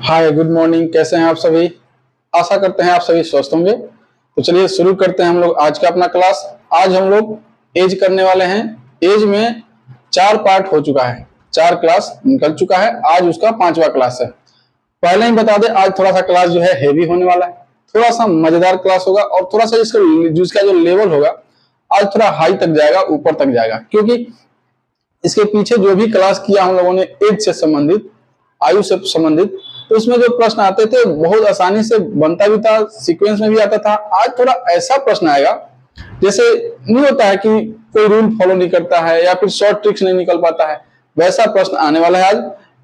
Hi good morning, कैसे हैं आप सभी। आशा करते हैं आप सभी स्वस्थ होंगे। तो चलिए शुरू करते हैं हम लोग आज का अपना क्लास। आज हम लोग एज करने वाले हैं। एज में 4 पार्ट हो चुका है, 4 क्लास निकल चुका है, आज उसका 5वां क्लास है। पहले ही बता दें, आज थोड़ा सा क्लास जो है हेवी होने वाला है, थोड़ा सा मजेदार क्लास होगा और थोड़ा सा जिसका जो लेवल होगा आज थोड़ा हाई तक जाएगा, ऊपर तक जाएगा, क्योंकि इसके पीछे जो भी क्लास किया हम लोगों ने एज से संबंधित, आयु से संबंधित, तो उसमें जो प्रश्न आते थे बहुत आसानी से बनता भी था, सीक्वेंस में भी आता था। आज थोड़ा ऐसा प्रश्न आएगा जैसे नहीं होता है कि कोई रूल फॉलो नहीं करता है या फिर शॉर्ट ट्रिक्स नहीं निकल पाता है, वैसा प्रश्न आने वाला है आज।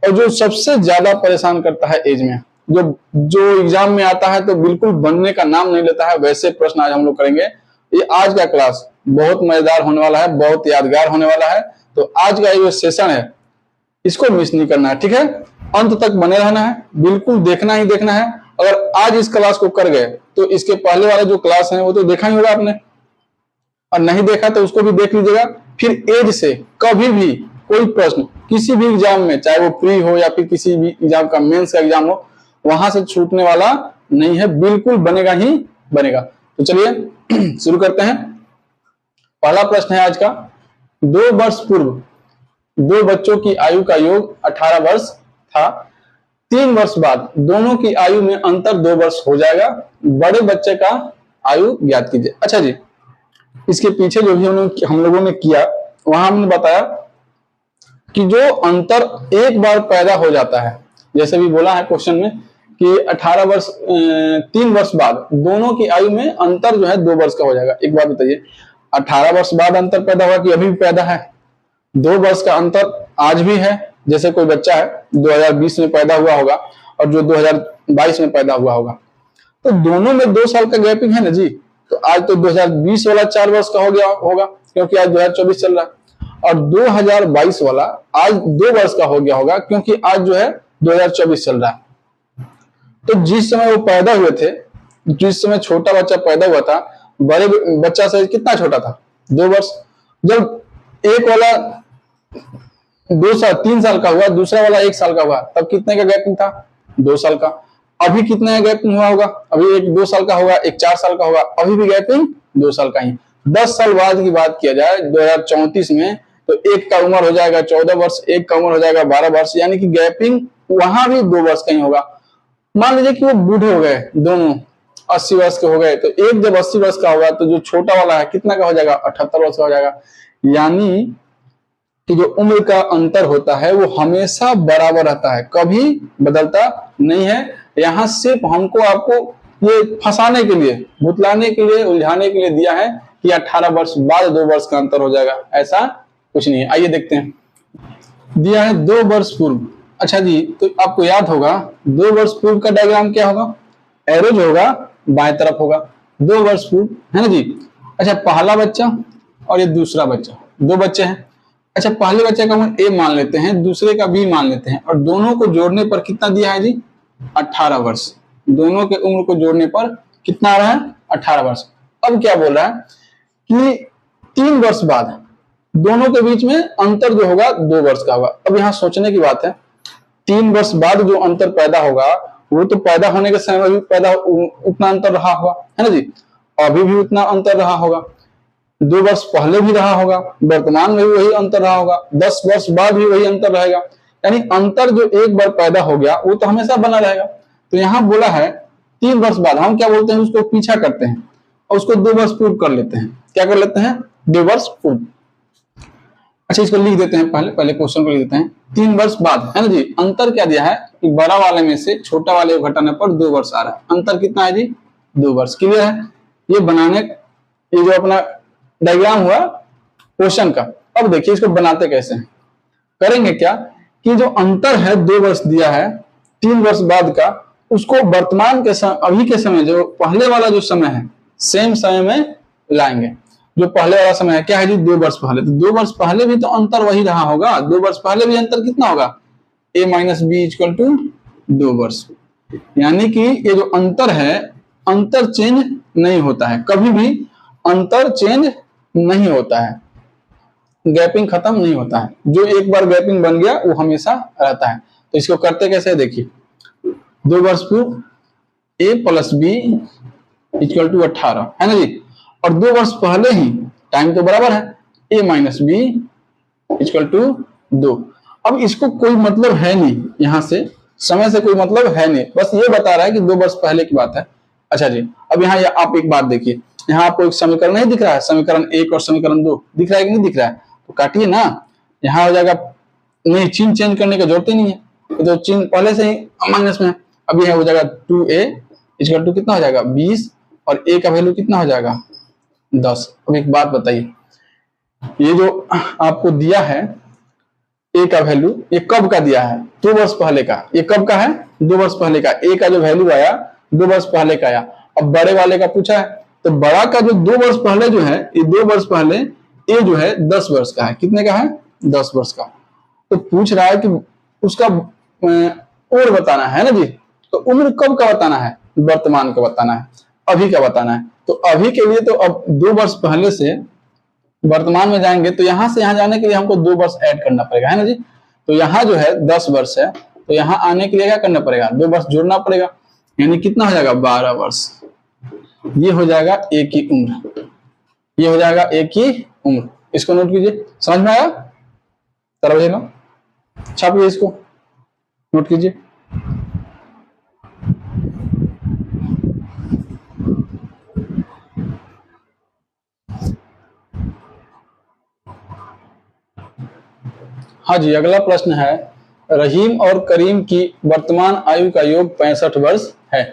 और जो सबसे ज्यादा परेशान करता है एज में, जो जो एग्जाम में आता है तो बिल्कुल बनने का नाम नहीं लेता है, वैसे प्रश्न आज हम लोग करेंगे। ये आज का क्लास बहुत मजेदार होने वाला है, बहुत यादगार होने वाला है। तो आज का ये सेशन है, इसको मिस नहीं करना है, ठीक है। अंत तक बने रहना है, बिल्कुल देखना ही देखना है। अगर आज इस क्लास को कर गए तो इसके पहले वाले जो क्लास हैं वो तो देखा ही होगा आपने, और नहीं देखा तो उसको भी देख लीजिएगा। फिर एज से कभी भी कोई प्रश्न किसी भी एग्जाम में, चाहे वो प्री हो या फिर किसी भी एग्जाम का मेंस का एग्जाम हो, वहां से छूटने वाला नहीं है, बिल्कुल बनेगा ही बनेगा। तो चलिए शुरू करते हैं। पहला प्रश्न है आज का। 2 वर्ष पूर्व 2 बच्चों की आयु का योग 18 वर्ष था। 3 वर्ष बाद दोनों की आयु में अंतर 2 वर्ष हो जाएगा। बड़े बच्चे का आयु ज्ञात कीजिए। अच्छा जी, इसके पीछे जो भी हम लोगों ने किया, वहां हमने बताया कि जो अंतर एक बार पैदा हो जाता है, जैसे भी बोला है क्वेश्चन में कि 3 वर्ष बाद दोनों की आयु में अंतर जो है 2 वर्ष का हो जाएगा। एक बात बताइए, 18 वर्ष बाद अंतर पैदा हुआ कि अभी भी पैदा है? 2 वर्ष का अंतर आज भी है। जैसे कोई बच्चा है 2020 में पैदा हुआ होगा और जो 2022 में पैदा हुआ होगा, तो दोनों में 2 साल का गैपिंग है ना जी। तो आज तो 2020 वाला 4 वर्ष का हो गया होगा, क्योंकि आज 2024 चल रहा है, और 2022 वाला आज 2 वर्ष का हो गया होगा, क्योंकि आज जो है 2024 चल रहा है। तो जिस समय वो पैदा हुए थे, जिस समय छोटा बच्चा पैदा हुआ था, बड़े बच्चा से कितना छोटा था? 2 वर्ष। जब एक वाला 3 साल का हुआ, दूसरा वाला 1 साल का हुआ, तब कितने का गैपिंग था? 2 साल का। अभी कितने का गैपिंग हुआ होगा? अभी एक 2 साल का होगा, एक 4 साल का होगा, अभी भी गैपिंग 2 साल का ही। 10 साल बाद की बात किया जाए 2034 में, तो एक का उम्र हो जाएगा 14 वर्ष, एक का उम्र हो जाएगा 12 वर्ष, यानी कि गैपिंग वहां भी 2 वर्ष का ही होगा। मान लीजिए कि वो बूढ़े हो गए, दोनों 80 वर्ष के हो गए, तो एक जब 80 वर्ष का होगा तो जो छोटा वाला है कितना का हो जाएगा? 78 वर्ष का हो जाएगा। यानी कि जो उम्र का अंतर होता है वो हमेशा बराबर रहता है, कभी बदलता नहीं है। यहाँ सिर्फ हमको आपको ये फंसाने के लिए, भुतलाने के लिए, उलझाने के लिए दिया है कि 18 वर्ष बाद 2 वर्ष का अंतर हो जाएगा, ऐसा कुछ नहीं है। आइए देखते हैं। दिया है 2 वर्ष पूर्व। अच्छा जी, तो आपको याद होगा 2 वर्ष पूर्व का डायग्राम क्या होगा? एरो जो होगा बाएं तरफ होगा, 2 वर्ष पूर्व, है ना जी। अच्छा, पहला बच्चा और ये दूसरा बच्चा, 2 बच्चे हैं। अच्छा, पहले बच्चे का उम्र ए मान लेते हैं, दूसरे का बी मान लेते हैं, और दोनों को जोड़ने पर कितना दिया है जी? 18 वर्ष। दोनों के उम्र को जोड़ने पर कितना आ रहा है? 18 वर्ष। अब क्या बोल रहा है कि 3 वर्ष बाद दोनों के बीच में अंतर जो होगा 2 वर्ष का होगा। अब यहाँ सोचने की बात है, 3 वर्ष बाद जो अंतर पैदा होगा वो तो पैदा होने के समय भी उतना अंतर रहा होगा, है ना जी। अभी भी उतना अंतर रहा होगा, 2 वर्ष पहले भी रहा होगा, वर्तमान में भी वही अंतर रहा होगा, 10 वर्ष बाद भी वही अंतर रहेगा। यानी अंतर जो एक बार पैदा हो गया वो तो हमेशा बना रहेगा। तो यहाँ बोला है 3 वर्ष बाद, हम क्या बोलते हैं, उसको पीछा करते हैं और उसको 2 वर्ष पूर्व कर लेते हैं। क्या कर लेते हैं? 2 वर्ष पूर्व। अच्छा, इसको लिख देते हैं, पहले क्वेश्चन को लिख देते हैं। 3 वर्ष बाद, है ना जी। अंतर क्या दिया है कि बड़ा वाले में से छोटा वाले को घटाने पर 2 वर्ष आ रहा है। अंतर कितना है जी? 2 वर्ष। क्लियर है? ये बनाने, ये जो अपना डायग्राम हुआ क्वेश्चन का। अब देखिए इसको बनाते कैसे हैं। करेंगे क्या कि जो अंतर है 2 वर्ष दिया है 3 वर्ष बाद का, उसको वर्तमान के समय, अभी के समय, जो पहले वाला जो समय है, सेम समय में लाएंगे। जो पहले वाला समय है क्या है जी? 2 वर्ष पहले। तो 2 वर्ष पहले भी तो अंतर वही रहा होगा। 2 वर्ष पहले भी अंतर कितना होगा? a minus B equal to 2 वर्ष। यानी कि ये जो अंतर है, अंतर चेंज नहीं होता है, कभी भी अंतर चेंज नहीं होता है, गैपिंग खत्म नहीं होता है। जो एक बार गैपिंग बन गया वो हमेशा रहता है। तो इसको करते कैसे देखिए। 2 वर्ष पूर्व a plus B equal to 18 है ना जी। और 2 वर्ष पहले ही टाइम तो बराबर है, a minus B equal to 2। अब इसको कोई मतलब है नहीं, यहां से समय से कोई मतलब है नहीं, बस ये बता रहा है कि 2 वर्ष पहले की बात है। अच्छा जी, अब यहाँ आप एक बात देखिए, यहाँ आपको एक समीकरण नहीं दिख रहा है, समीकरण 1 और समीकरण 2 दिख रहा है कि नहीं दिख रहा है? तो काटिए ना, यहाँ हो जाएगा, नहीं चिन्ह चेंज करने की जरूरत ही नहीं है, तो चिन्ह पहले से ही माइनस में है। अब यह हो जाएगा 2a इक्वल टू कितना हो जाएगा 20, और a का वैल्यू कितना हो जाएगा 10। अब एक बात बताइए, ये जो आपको दिया है a का वैल्यू, ये कब का दिया है? 2 वर्ष पहले का। ये कब का है? 2 वर्ष पहले का। a का जो वैल्यू आया 2 वर्ष पहले का आया। अब बड़े वाले का पूछा है, तो बड़ा का जो 2 वर्ष पहले जो है, ये 2 वर्ष पहले a जो है 10 वर्ष का है। कितने का है? 10 वर्ष का। तो पूछ रहा है कि उसका और बताना है ना जी। तो उम्र कब का बताना है? वर्तमान का बताना है, अभी का बताना है। तो अभी के लिए तो अब 2 वर्ष पहले से वर्तमान में जाएंगे, तो यहां से यहां जाने के लिए हमको 2 वर्ष ऐड करना पड़ेगा, है ना जी। तो यहाँ जो है 10 वर्ष है, तो यहाँ आने के लिए क्या करना पड़ेगा? 2 वर्ष जोड़ना पड़ेगा, यानी कितना हो जाएगा 12 वर्ष। ये हो जाएगा एक ही उम्र, ये हो जाएगा एक ही उम्र। इसको नोट कीजिए, समझ में आया? तरह बजेगा, छापिए इसको, नोट कीजिए। हाँ जी, अगला प्रश्न है, रहीम और करीम की वर्तमान आयु का योग 65 वर्ष है।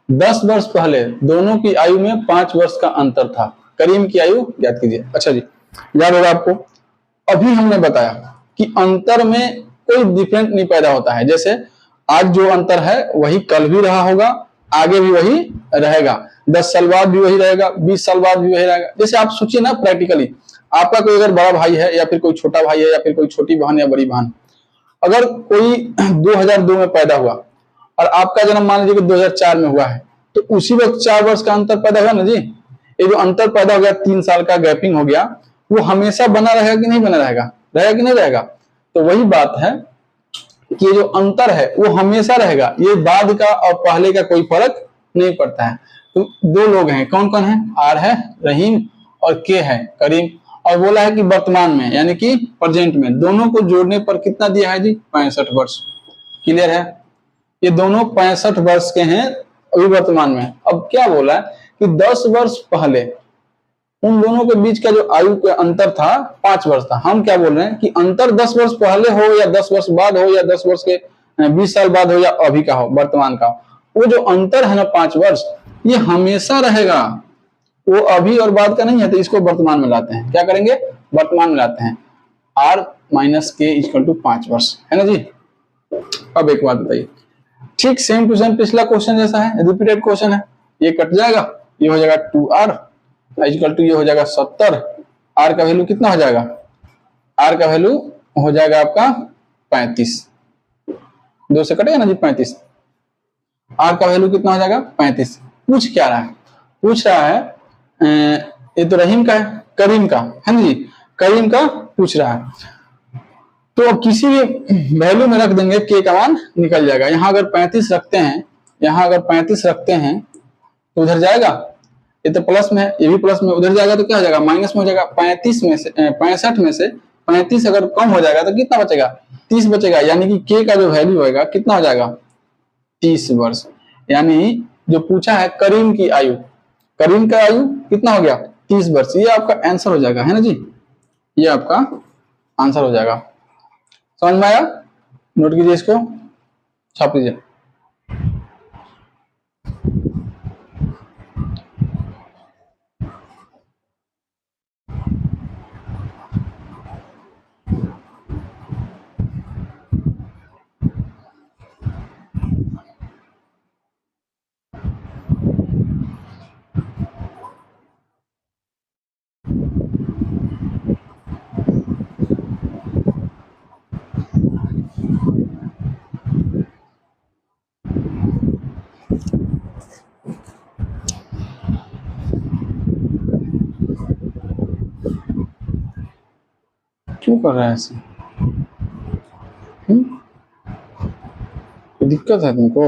10 वर्ष पहले दोनों की आयु में 5 वर्ष का अंतर था। करीम की आयु ज्ञात कीजिए। अच्छा जी, याद होगा आपको, अभी हमने बताया कि अंतर में कोई डिफरेंट नहीं पैदा होता है। जैसे आज जो अंतर है वही कल भी रहा होगा, आगे भी वही रहेगा, 10 साल बाद भी वही रहेगा, 20 साल बाद भी वही रहेगा। जैसे आप सोचिए ना प्रैक्टिकली, आपका कोई अगर बड़ा भाई है, या फिर कोई छोटा भाई है, या फिर कोई छोटी बहन या बड़ी बहन, अगर कोई 2002 में पैदा हुआ और आपका जन्म मान लीजिए कि 2004 में हुआ है, तो उसी वक्त 4 वर्ष का अंतर पैदा हुआ ना जी। ये जो अंतर पैदा हो गया, 3 साल का गैपिंग हो गया, वो हमेशा बना रहेगा कि नहीं बना रहेगा? रहेगा कि नहीं रहेगा? तो वही बात है कि ये जो अंतर है वो हमेशा रहेगा, ये बाद का और पहले का कोई फर्क नहीं पड़ता है। तो 2 लोग हैं, कौन कौन है? आर है रहीम, और के है करीम। और बोला है कि वर्तमान में, यानी कि प्रेजेंट में, दोनों को जोड़ने पर कितना दिया है जी? 65 वर्ष। क्लियर है? ये दोनों 65 वर्ष के हैं अभी वर्तमान में। अब क्या बोला है कि 10 वर्ष पहले उन दोनों के बीच का जो आयु का अंतर था 5 वर्ष था। हम क्या बोल रहे हैं कि अंतर 10 वर्ष पहले हो, या 10 वर्ष बाद हो, या 10 वर्ष के 20 साल बाद हो, या अभी का हो, वर्तमान का, वो जो अंतर है ना 5 वर्ष, ये हमेशा रहेगा। वो अभी और बाद का नहीं है, तो इसको वर्तमान में लाते हैं। क्या करेंगे? वर्तमान में लाते हैं। r माइनस के इक्वल टू 5 वर्ष, है ना जी। अब एक बात बताइए, ठीक सेम टू सेम पिछला क्वेश्चन जैसा है, रिपीटेड क्वेश्चन है। ये कट जाएगा, ये हो जाएगा 2r इक्वल टू, ये हो जाएगा 70। r का वैल्यू कितना हो जाएगा? r का वैल्यू हो जाएगा आपका 35। 2 से कटेगा ना जी 35। r का वैल्यू कितना हो जाएगा? 35। पूछ क्या रहा है? पूछ रहा है ये तो रहीम का है, करीम का है ना जी, करीम का पूछ रहा है। तो किसी भी वैल्यू में रख देंगे, के का मान निकल जाएगा। यहाँ अगर 35 रखते हैं, यहाँ अगर 35 रखते हैं तो उधर जाएगा, ये तो प्लस में है, ये भी प्लस में, उधर जाएगा तो क्या हो जाएगा? माइनस में हो जाएगा। 35 में से 65 में से 35 अगर कम हो जाएगा तो कितना बचेगा? 30 बचेगा। यानी कि के का जो वैल्यू होगा कितना हो जाएगा? 30 वर्ष। यानी जो पूछा है करीम की आयु, करीम का आयु कितना हो गया? 30 वर्ष। ये आपका आंसर हो जाएगा, है ना जी, ये आपका आंसर हो जाएगा। समझ में आया? नोट कीजिए, इसको छाप लीजिए। क्यों कर रहा है ऐसे? दिक्कत है तुमको?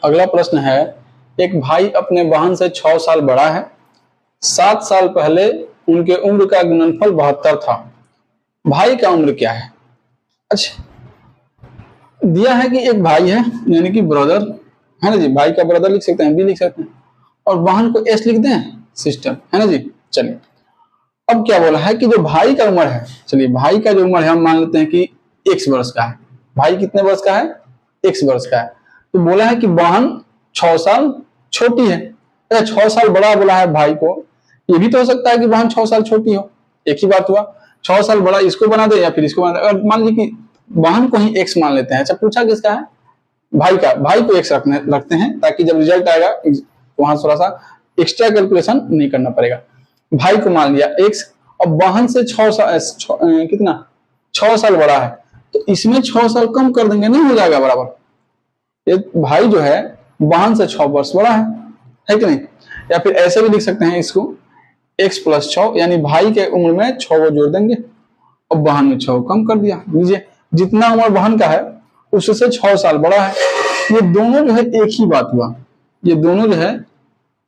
अगला प्रश्न है, एक भाई अपने बहन से 6 साल बड़ा है। 7 साल पहले उनके उम्र का गुणनफल 72 था। भाई का उम्र क्या है? अच्छा, दिया है कि एक भाई है यानी कि ब्रदर है ना जी, भाई का ब्रदर लिख सकते हैं, बी लिख सकते हैं, और बहन को एस लिख दें, सिस्टर है ना जी। चलिए, अब क्या बोला है कि जो भाई का उम्र है, चलिए भाई का जो उम्र है हम मान लेते हैं कि x वर्ष का है। भाई कितने वर्ष का है? x वर्ष का है। तो बोला है कि बहन 6 साल छोटी है। अच्छा, 6 साल बड़ा बोला है भाई को, ये भी तो हो सकता है कि बहन 6 साल छोटी हो, एक ही बात हुआ। 6 साल बड़ा इसको बना दे या फिर इसको बना दे। अगर मान लीजिए कि बहन को ही x मान लेते हैं। अच्छा, पूछा किसका है? भाई का। भाई को x रखते हैं ताकि जब रिजल्ट आएगा वहां थोड़ा सा एक्स्ट्रा कैलकुलेशन नहीं करना पड़ेगा। भाई को मान लिया x, और बहन से 6 साल कितना 6 साल बड़ा है, तो इसमें 6 साल कम कर देंगे, नहीं हो जाएगा बराबर। ये भाई जो है बहन से 6 वर्ष बड़ा है कि नहीं? या फिर ऐसे भी लिख सकते हैं इसको, x प्लस 6, यानी भाई के उम्र में 6 वो जोड़ देंगे और बहन में 6 कम कर दिया। लीजिए, जितना उम्र बहन का है उससे 6 साल बड़ा है। ये दोनों जो है एक ही बात हुआ, ये दोनों जो है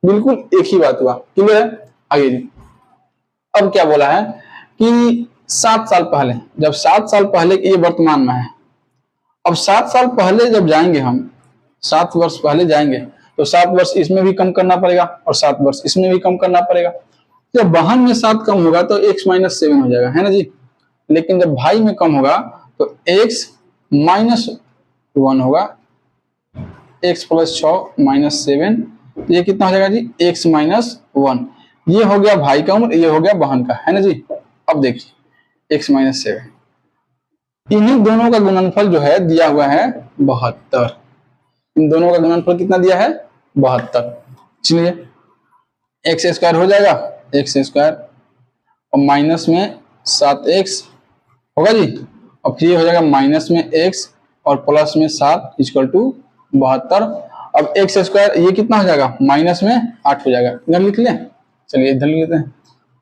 बिल्कुल एक ही बात हुआ। क्लियर है? आगे जी, अब क्या बोला है कि 7 साल पहले, जब 7 साल पहले ये वर्तमान में है, अब 7 साल पहले जब जाएंगे हम, 7 वर्ष पहले जाएंगे, तो 7 वर्ष इसमें भी कम करना पड़ेगा और 7 वर्ष इसमें भी कम करना पड़ेगा। जब बहन में 7 कम होगा तो x माइनस 7 हो जाएगा, है ना जी। लेकिन जब भाई में कम होगा तो x माइनस 1 होगा, x प्लस 6 माइनस 7, ये कितना हो जाएगा जी? x minus 1। ये हो गया भाई का उम्र, ये हो गया बहन का, है ना जी। अब देखिए x माइनस 7, इन्हीं दोनों का गुणनफल जो है दिया हुआ है 72। इन दोनों का गुणनफल कितना दिया है? 72। चलिए, एक्स स्क्वायर हो जाएगा, एक्स स्क्वायर और माइनस में 7x होगा जी, और फिर हो जाएगा माइनस में x और प्लस में 7 इक्वल टू 72। अब एक्स स्क्वायर ये कितना हो जाएगा? माइनस में 8 हो जाएगा। इधर लिख लें, चलिए इधर लिख लेते हैं,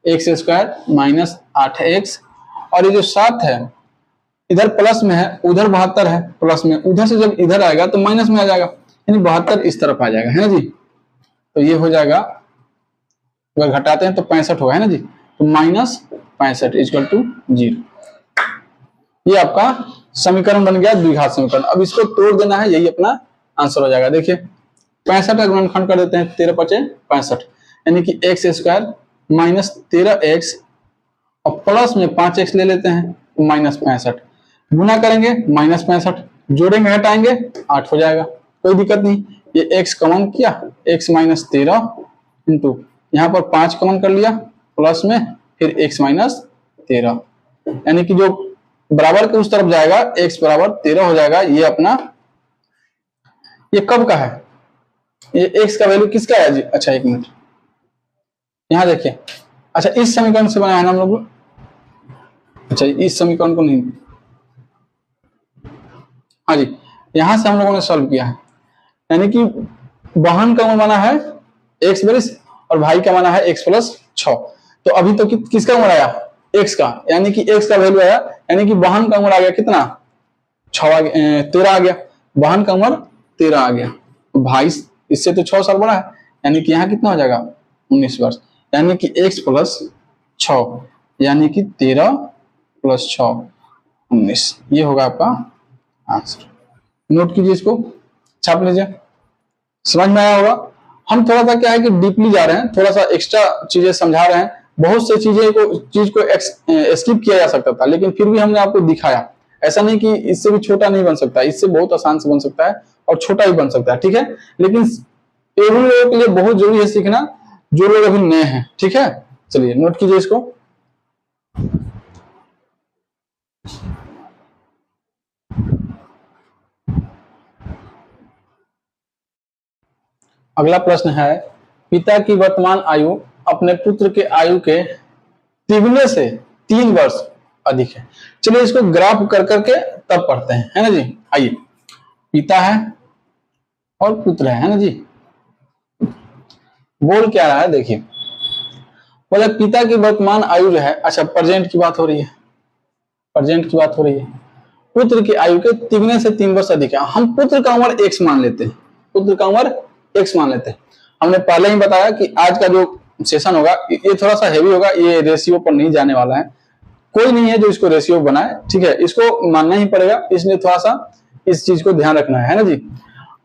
एक्स स्क्वायर माइनस 8x, और ये जो 7 है इधर प्लस में है, उधर 72 है प्लस में, उधर से जब इधर आएगा तो माइनस में आ जाएगा, यानी 72 इस तरफ आ जाएगा, है ना जी। तो ये हो जाएगा, अगर घटाते हैं तो 65 होगा, है ना जी। तो माइनस 65 इक्वल टू 0। ये आपका समीकरण बन गया द्विघात समीकरण। अब इसको तोड़ देना है, यही अपना आंसर हो जाएगा। देखिए, 65 का गुणनखंड कर देते हैं, 13 पचे 65, यानी कि एक्स स्क्वायर माइनस 13x और प्लस में 5x ले लेते हैं, माइनस 65, गुना करेंगे माइनस 65, जोड़ेंगे घटाएंगे 8 हो जाएगा, कोई दिक्कत नहीं। ये x कॉमन किया, x माइनस 13 इंटू यहाँ पर 5 कॉमन कर लिया प्लस में, फिर x माइनस 13, यानी कि जो बराबर के उस तरफ जाएगा x बराबर 13 हो जाएगा। ये अपना, ये कब का है? ये x का वैल्यू किसका है जी? अच्छा एक मिनट, यहाँ देखिए, अच्छा इस समीकरण से बनाया है ना हम लोग, अच्छा इस समीकरण को नहीं, हाँ जी, यहां से हम लोगों ने सॉल्व किया है, यानी कि बहन का उम्र माना है x वर्ष और भाई का माना है x प्लस 6। तो अभी तो किसका उम्र आया? x का, यानी कि x का वैल्यू आया, यानी कि बहन का उम्र आ गया कितना? 13 आ गया, बहन का उम्र 13 आ गया, भाई इससे तो 6 साल बड़ा है, यानी कि यहाँ कितना हो जाएगा? 19 वर्ष, यानी कि x प्लस 6, यानी कि 13 प्लस 6 19, ये होगा आपका आंसर। नोट कीजिए, इसको छाप लीजिए। समझ में आया होगा। हम थोड़ा सा क्या है कि डीपली जा रहे हैं, थोड़ा सा एक्स्ट्रा चीजें समझा रहे हैं। बहुत से चीज को स्किप किया जा सकता था, लेकिन फिर भी हमने आपको दिखाया। ऐसा नहीं कि इससे भी छोटा नहीं बन सकता, इससे बहुत आसान से बन सकता है और छोटा भी बन सकता है, ठीक है। लेकिन उन लोगों के लिए बहुत जरूरी है सीखना जो लोग अभी नए हैं, ठीक है। चलिए नोट कीजिए इसको। अगला प्रश्न है, पिता की वर्तमान आयु अपने पुत्र के आयु के तिगुने से 3 वर्ष अधिक है। चलिए इसको ग्राफ कर करके तब पढ़ते हैं, है ना जी। आइए, पिता है और पुत्र है ना जी। बोल क्या रहा है देखिए, बोले पिता की वर्तमान आयु जो है, अच्छा प्रेजेंट की बात हो रही है, प्रेजेंट की बात हो रही है, पुत्र की आयु के तिगुने से 3 वर्ष अधिक है। हम पुत्र का उम्र x मान लेते हैं, पुत्र का उम्र x मान लेते हैं। हमने पहले ही बताया कि आज का जो सेशन होगा ये थोड़ा सा हैवी होगा, ये रेशियो पर नहीं जाने वाला है, कोई नहीं है जो इसको रेशियो बनाए, ठीक है, इसको मानना ही पड़ेगा, इसलिए थोड़ा सा इस चीज को ध्यान रखना है ना जी।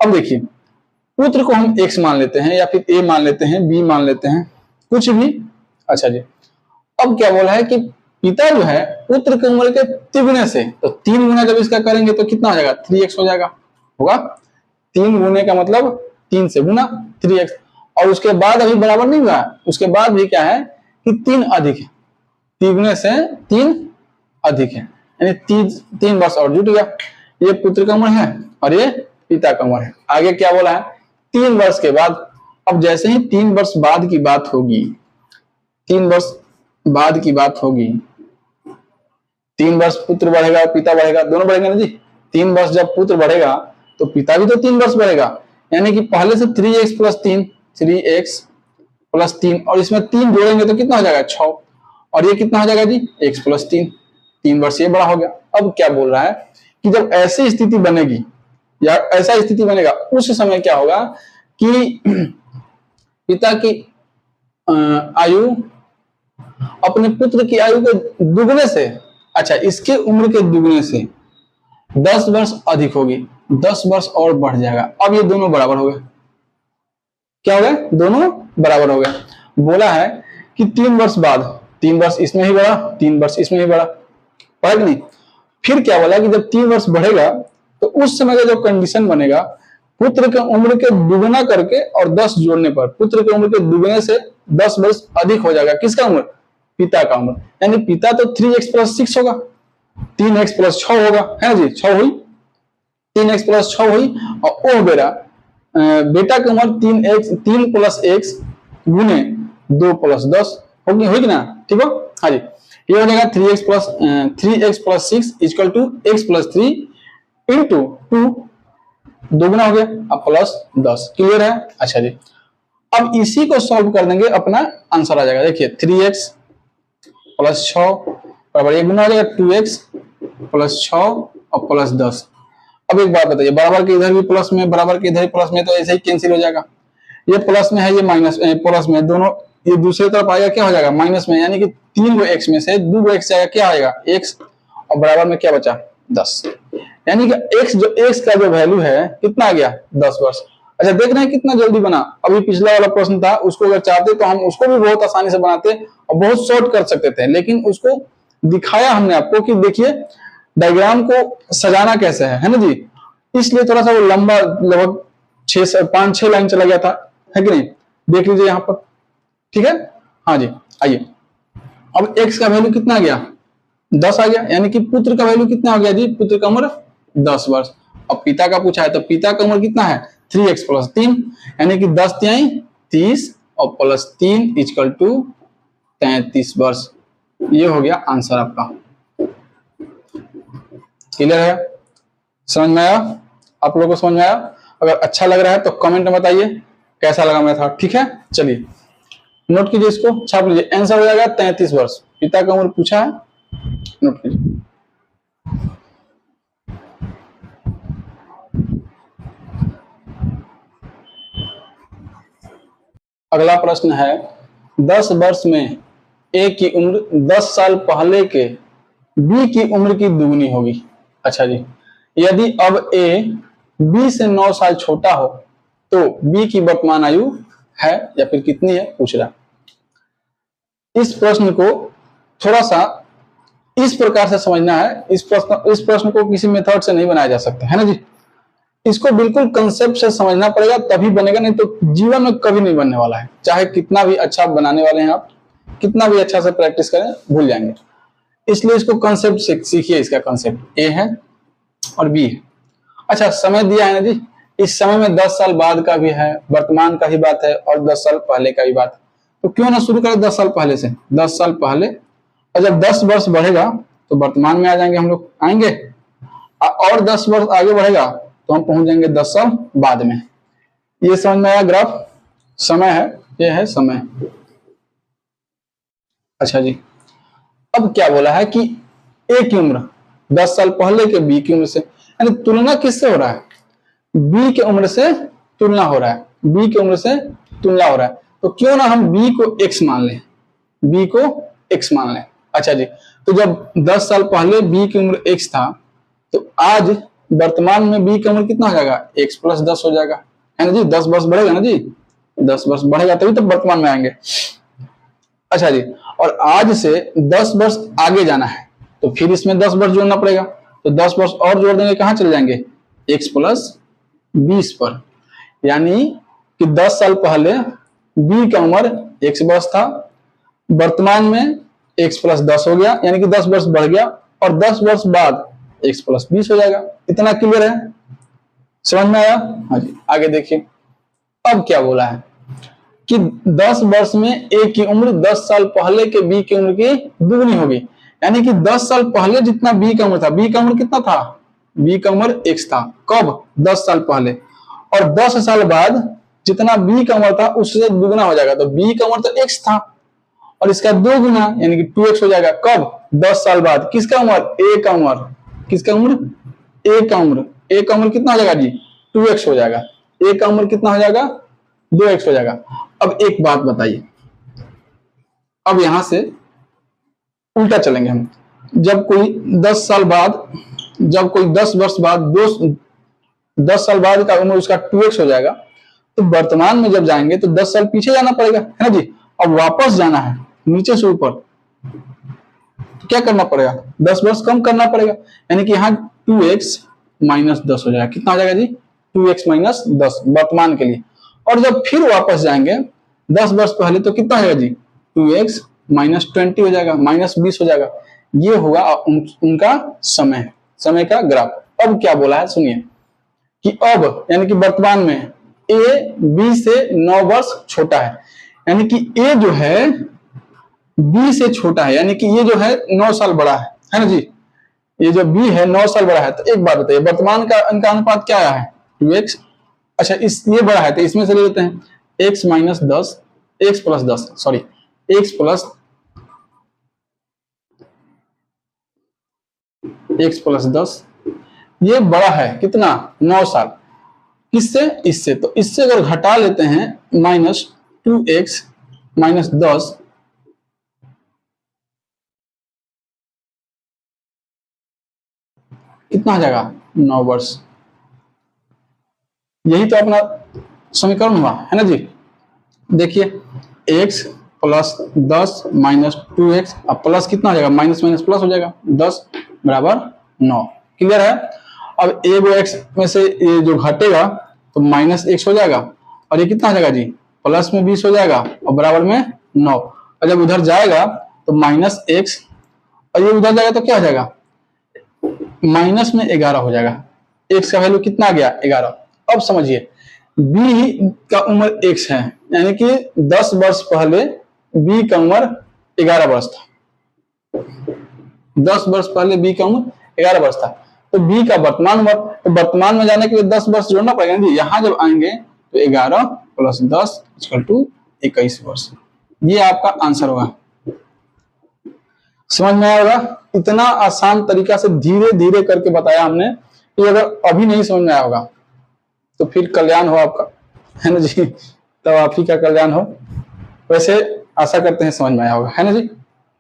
अब देखिए पुत्र को हम x मान लेते हैं या फिर a मान लेते हैं, b मान लेते हैं, कुछ भी। अच्छा जी, अब क्या बोला है कि पिता जो है पुत्र की उम्र के तिगुने से, तो 3 गुना जब इसका करेंगे तो कितना हो जाएगा, 3x हो जाएगा, होगा 3 गुने का मतलब 3 से गुना 3x, और उसके बाद अभी बराबर नहीं हुआ, उसके बाद भी क्या है कि 3 अधिक है, तिगुने से 3 अधिक है, यानी 3 वर्ष और जुट गया। ये पुत्र का उम्र है और ये पिता का उम्र है। आगे क्या बोला है, 3 वर्ष के बाद, अब जैसे ही 3 वर्ष बाद की बात होगी, 3 वर्ष बाद की बात होगी, 3 वर्ष पुत्र बढ़ेगा पिता बढ़ेगा, दोनों बढ़ेंगे ना जी। 3 वर्ष जब पुत्र बढ़ेगा तो पिता भी तो 3 वर्ष बढ़ेगा, यानी कि पहले से 3x प्लस 3, 3x प्लस 3, और इसमें 3 जोड़ेंगे तो कितना हो जाएगा 6, और ये कितना हो जाएगा जी x प्लस 3, 3 वर्ष ये बड़ा हो गया। अब क्या बोल रहा है कि जब ऐसी स्थिति बनेगी या ऐसा स्थिति बनेगा उस समय क्या होगा कि पिता की आयु अपने पुत्र की आयु के दुगने से, अच्छा इसके उम्र के दुगने से 10 वर्ष अधिक होगी, 10 वर्ष और बढ़ जाएगा। अब ये दोनों बराबर हो गए, क्या हो गया, दोनों बराबर हो गए। बोला है कि 3 वर्ष बाद, 3 वर्ष इसमें ही बढ़ा, 3 वर्ष इसमें ही बढ़ा, पड़ा कि नहीं। फिर क्या बोला कि जब 3 वर्ष बढ़ेगा तो उस समय का जो कंडीशन बनेगा, पुत्र के उम्र के दुगना करके और 10 जोड़ने पर पुत्र के उम्र के दुगने से 10 वर्ष अधिक हो जाएगा, किसका उम्र, पिता का उम्र। यानी पिता तो 3x प्लस 6 होगा, 3x प्लस 6 होगा, है ना जी, 6 हुई, 3x प्लस 6 हुई, और ओ बेटा की उम्र 3 प्लस x गुने 2 प्लस 10 होगी ना, ठीक हो, हाँ जी। ये हो जाएगा 3x plus 6 equal to x plus 3 into 2, दोगुना हो गया, अब प्लस 10, क्लियर है। अच्छा जी, अब इसी को सॉल्व कर देंगे, अपना आंसर आ जाएगा। देखिए 3x प्लस 6 बराबर एक गुना हो जाएगा 2x प्लस 6 और प्लस 10। अब एक बात बताइए, बराबर के इधर भी प्लस में, बराबर के इधर भी प्लस में, तो ऐसे ही कैंसिल हो जाएगा। ये प्लस में है, ये माइनस प्लस में, दोनों ये दूसरी तरफ आएगा, क्या हो जाएगा माइनस में, यानी कि 3 गो x में से 2 गो x जाएगा, क्या आएगा x, और बराबर में क्या बचा 10, यानी कि x का जो वैल्यू है कितना आ गया 10 वर्ष। अच्छा देख रहे हैं कितना जल्दी बना। अभी पिछला वाला प्रश्न था, उसको अगर चाहते तो हम उसको भी बहुत आसानी से बनाते और बहुत शॉर्ट कर सकते थे, लेकिन उसको दिखाया हमने आपको कि देखिए डायग्राम को सजाना कैसे है ना जी, इसलिए थोड़ा सा वो लंबा लगभग 5-6 लाइन चला गया था, है कि नहीं। देख लीजिए यहाँ पर, ठीक है, हाँ जी। आइए अब x का वैल्यू कितना आ गया 10 आ गया, यानी कि पुत्र का वैल्यू कितना हो गया जी, पुत्र का उम्र 10 वर्ष। अब पिता का पूछा है तो पिता का उम्र कितना है 3x प्लस 3, यानी कि 10 तिहाई 30 और प्लस 3 इक्वल टू 33 वर्ष। ये हो गया आंसर आपका, क्लियर है, समझ में आया, आप लोगों को समझ में आया। अगर अच्छा लग रहा है तो कमेंट में बताइए कैसा लगा मेरा था, ठीक है। चलिए नोट कीजिए, इसको छाप लीजिए, आंसर हो जाएगा 33 वर्ष। पिता का उम्र पूछा है, नोट कीजिए। अगला प्रश्न है, 10 वर्ष में ए की उम्र 10 साल पहले के बी की उम्र की दुगनी होगी। अच्छा जी, यदि अब ए बी से 9 साल छोटा हो तो बी की वर्तमान आयु है या फिर कितनी है, पूछ रहा। इस प्रश्न को थोड़ा सा इस प्रकार से समझना है, इस प्रश्न को किसी मेथड से नहीं बनाया जा सकता, है ना जी। इसको बिल्कुल कंसेप्ट से समझना पड़ेगा तभी बनेगा, नहीं तो जीवन में कभी नहीं बनने वाला है। चाहे कितना भी अच्छा बनाने वाले हैं आप, कितना भी अच्छा से प्रैक्टिस करें, भूल जाएंगे। इसलिए इसको कंसेप्ट से सीखिए। इसका कंसेप्ट ए है और बी है। अच्छा समय दिया है ना जी, इस समय में 10 साल बाद का भी है, वर्तमान का ही बात है, और 10 साल पहले का भी बात है। तो क्यों ना शुरू करें 10 साल पहले से, 10 साल पहले, और जब 10 वर्ष बढ़ेगा तो वर्तमान में आ जाएंगे हम लोग, आएंगे, और 10 वर्ष आगे बढ़ेगा तो हम पहुंच जाएंगे 10 साल बाद में। ये समझ में आया ग्राफ, समय है, ये है समय। अच्छा जी, अब क्या बोला है कि ए की उम्र 10 साल पहले के बी की उम्र से, यानी तुलना किससे हो रहा है, बी की उम्र से तुलना हो रहा है, बी की उम्र से तुलना हो रहा है, तो क्यों ना हम बी को एक्स मान लें, बी को एक्स मान लें। अच्छा जी, तो जब 10 साल पहले बी की उम्र एक्स था, तो आज वर्तमान में बी की उम्र कितना हो जाएगा, एक्स प्लस 10 हो जाएगा, है ना जी। 10 वर्ष बढ़ेगा ना जी, 10 वर्ष बढ़ेगा तभी तो वर्तमान में आएंगे। अच्छा जी, और आज से 10 वर्ष आगे जाना है, तो फिर इसमें 10 वर्ष जोड़ना पड़ेगा, तो 10 वर्ष और जोड़ देंगे, कहां चले जाएंगे, एक्स प्लस 20 पर। यानी कि 10 साल पहले बी का उम्र एक्स वर्ष था, वर्तमान में एक्स प्लस 10 हो गया, यानी कि 10 वर्ष बढ़ गया, और 10 वर्ष बाद एक्स प्लस 20 हो जाएगा। इतना क्लियर है, समझ में आया। हाँ जी, आगे देखिए, अब क्या बोला है कि 10 वर्ष में ए की उम्र 10 साल पहले के बी की उम्र की दुगनी होगी। यानी कि 10 साल पहले जितना बी का उम्र था, बी का उम्र कितना था, बी का उम्र एक्स था, कब, 10 साल पहले, और 10 साल बाद जितना बी का उम्र था उससे दुगना हो जाएगा, तो बी का उम्र तो एक्स था और इसका 2 गुना यानी कि 2x हो जाएगा, कब, 10 साल बाद। किसका उम्र, ए का उम्र, किसका उम्र, ए का उम्र, ए का उम्र कितना हो जाएगा जी, 2x हो जाएगा, ए का उम्र कितना हो जाएगा, 2x हो जाएगा। अब एक बात बताइए, अब यहां से उल्टा चलेंगे हम, जब कोई 10 साल बाद, जब कोई 10 वर्ष बाद 10 साल बाद का उम्र उसका 2x हो जाएगा, तो वर्तमान में जब जाएंगे तो 10 साल पीछे जाना पड़ेगा, है ना जी। अब वापस जाना है नीचे से ऊपर, तो क्या करना पड़ेगा, 10 वर्ष कम करना पड़ेगा, यानी कि यहाँ 2x माइनस 10 हो जाएगा। कितना हो जाएगा जी, 2x माइनस 10 वर्तमान के लिए। और जब फिर वापस जाएंगे 10 वर्ष पहले, तो कितना होगा जी, 2x माइनस 20 हो जाएगा, माइनस 20 हो जाएगा। ये होगा उनका समय का ग्राफ। अब क्या बोला है सुनिए, कि अब यानी कि वर्तमान में ए बी से 9 वर्ष छोटा है, यानी कि ए जो है बी से छोटा है, यानी कि ये जो है 9 साल बड़ा है ना जी। ये जो बी है 9 साल बड़ा है, तो एक बात बताइए, वर्तमान का इनका अनुपात क्या आया है, 2x। अच्छा, ये बड़ा है तो इसमें से ले लेते हैं, x minus 10, x plus 10, sorry x plus 10, ये बड़ा है कितना, 9 साल, किससे, इससे। तो इससे अगर घटा लेते हैं माइनस 2x माइनस 10, कितना आ जाएगा, 9 वर्ष। यही तो अपना समीकरण हुआ, है ना जी। देखिए x प्लस 10 माइनस 2x, अब प्लस कितना हो जाएगा, माइनस माइनस प्लस हो जाएगा, 10 बराबर 9। क्लियर है। अब ए वो x में से ये जो घटेगा तो माइनस x हो जाएगा, और ये कितना हो जाएगा जी, प्लस में 20 हो जाएगा और बराबर में 9। और जब उधर जाएगा तो माइनस x, और ये उधर जाएगा तो क्या हो जाएगा, माइनस में 11 हो जाएगा। x का वैल्यू कितना आ गया, 11। अब समझिए, b का उम्र x है, यानी कि 10 वर्ष पहले b का उम्र 11 वर्ष था, 10 वर्ष पहले b का उम्र 11 वर्ष था, तो b का वर्तमान उम्र, तो वर्तमान में जाने के लिए 10 वर्ष जोड़ना पड़ेगा जी। यहां जब आएंगे तो 11 प्लस 10 इक्वल टू 21 वर्ष। ये आपका आंसर होगा। समझ में आया होगा, इतना आसान तरीका से धीरे धीरे करके बताया हमने, कि अगर अभी नहीं समझ में आया होगा तो फिर कल्याण हो आपका, है ना जी, तब आप ही का कल्याण हो। वैसे आशा करते हैं समझ में आया होगा, है ना जी,